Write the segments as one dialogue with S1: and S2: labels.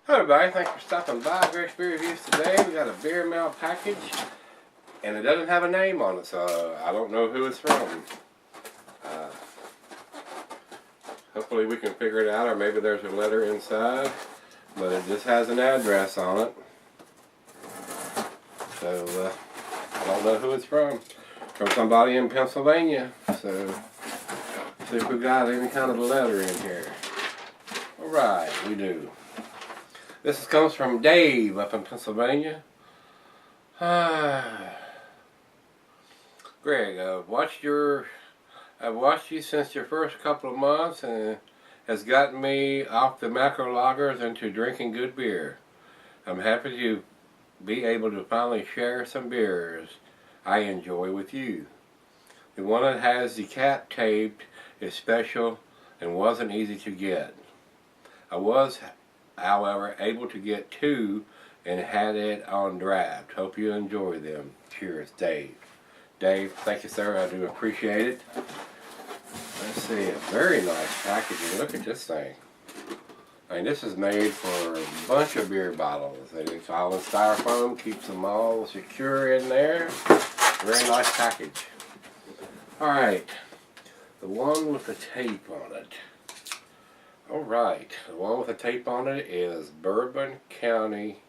S1: Hello everybody, thanks for stopping by Greg's Beer Reviews today. We got a beer mail package and it doesn't have a name on it, so I don't know who it's from. Hopefully we can figure it out, or maybe there's a letter inside, but it just has an address on it. So I don't know who it's from. From somebody in Pennsylvania, so see if we got any kind of a letter in here. Alright, we do. This comes from Dave up in Pennsylvania. Greg, I've watched you since your first couple of months, and it has gotten me off the macro lagers into drinking good beer. I'm happy to be able to finally share some beers I enjoy with you. The one that has the cap taped is special and wasn't easy to get. I was, however, able to get two and had it on draft. Hope you enjoy them. Cheers, Dave. Dave, thank you, sir. I do appreciate it. Let's see, a very nice packaging. Look at this thing. I mean, this is made for a bunch of beer bottles. It's all in styrofoam, keeps them all secure in there. Very nice package. Alright, the one with the tape on it. Alright, the one with the tape on it is Bourbon County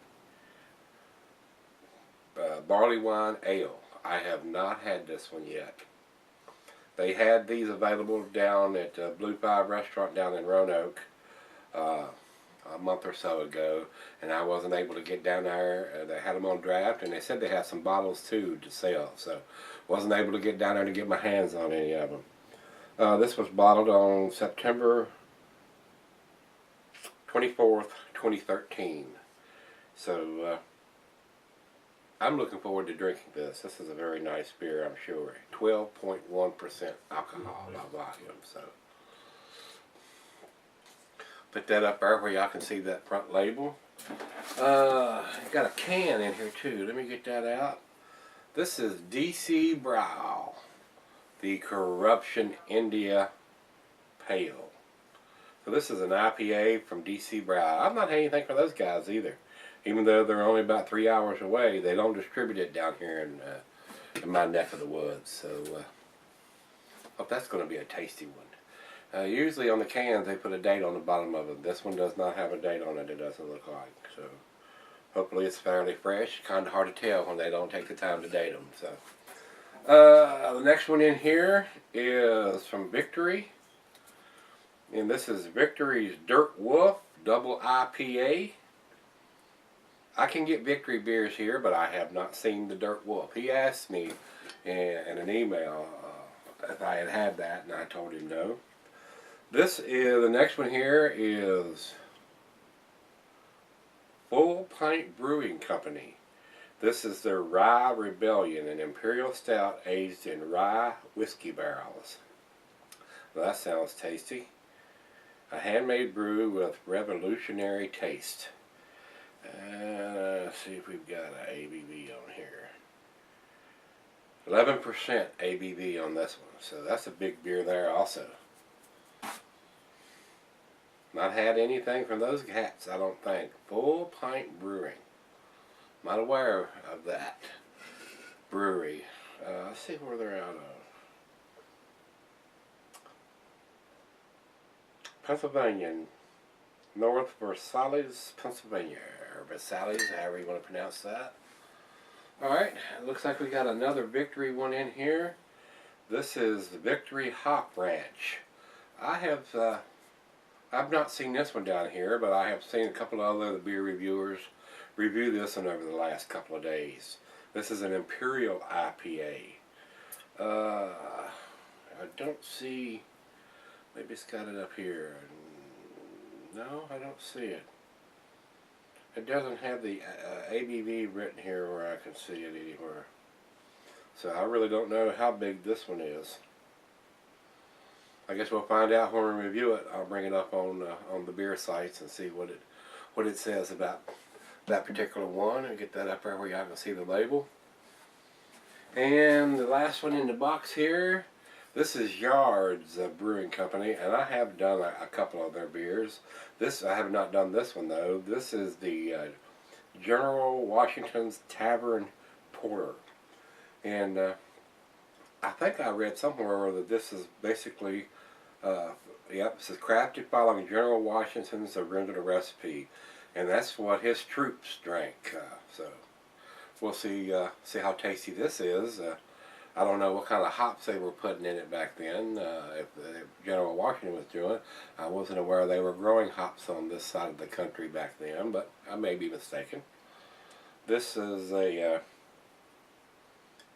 S1: Barley Wine Ale. I have not had this one yet. They had these available down at Blue 5 restaurant down in Roanoke a month or so ago, and I wasn't able to get down there. They had them on draft, and they said they had some bottles too to sell, so wasn't able to get down there to get my hands on any of them. This was bottled on September 24th, 2013. So I'm looking forward to drinking this. This is a very nice beer, I'm sure. 12.1% alcohol by volume. So put that up there where y'all can see that front label. Got a can in here too. Let me get that out. This is DC Brow, the Corruption India Pale. So this is an IPA from DC Brow. I've not had anything from those guys either. Even though they're only about 3 hours away, they don't distribute it down here in my neck of the woods. So hope that's going to be a tasty one. Usually on the cans they put a date on the bottom of it. This one does not have a date on it, it doesn't look like. So hopefully it's fairly fresh. Kind of hard to tell when they don't take the time to date them. So the next one in here is from Victory. And this is Victory's Dirt Wolf Double IPA. I can get Victory beers here, but I have not seen the Dirt Wolf. He asked me in an email if I had that, and I told him no. The next one here is Full Pint Brewing Company. This is their Rye Rebellion, an imperial stout aged in rye whiskey barrels. Well, that sounds tasty. A handmade brew with revolutionary taste. Let's see if we've got an ABV on here. 11% ABV on this one, so that's a big beer there also. Not had anything from those cats, I don't think. Full Pint Brewing. Not aware of that brewery. Let's see where they're out of. Pennsylvania, North Versailles, Pennsylvania, or Versailles, however you want to pronounce that. Alright, it looks like we got another Victory one in here. This is the Victory Hop Ranch. I've not seen this one down here, but I have seen a couple of other beer reviewers review this one over the last couple of days. This is an Imperial IPA. I don't see... Maybe it's got it up here. No, I don't see it. It doesn't have the ABV written here where I can see it anywhere. So I really don't know how big this one is. I guess we'll find out when we review it. I'll bring it up on the beer sites and see what it says about that particular one, and get that up there where y'all can see the label. And the last one in the box here, This is Yard's Brewing Company, and I have done a couple of their beers. I have not done this one though. This is the General Washington's Tavern Porter, and I think I read somewhere that this is basically, yep, it says crafted following General Washington's original recipe, and that's what his troops drank. So we'll see how tasty this is. I don't know what kind of hops they were putting in it back then, if General Washington was doing it. I wasn't aware they were growing hops on this side of the country back then, but I may be mistaken. This is a,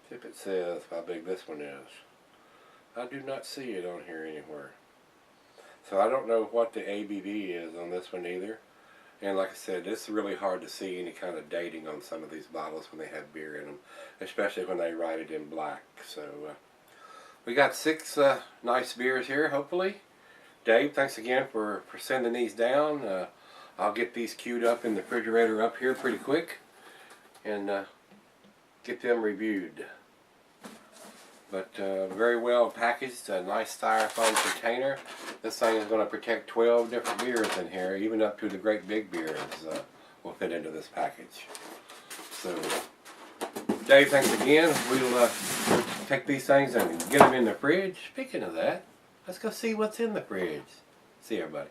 S1: if it says how big this one is. I do not see it on here anywhere. So I don't know what the ABV is on this one either. And like I said, it's really hard to see any kind of dating on some of these bottles when they have beer in them, especially when they write it in black. So we got 6 nice beers here, hopefully. Dave, thanks again for sending these down. I'll get these queued up in the refrigerator up here pretty quick and get them reviewed. But very well packaged, a nice styrofoam container. This thing is going to protect 12 different beers in here, even up to the great big beers will fit into this package. So, Dave, thanks again. We'll take these things and get them in the fridge. Speaking of that, let's go see what's in the fridge. See you, everybody.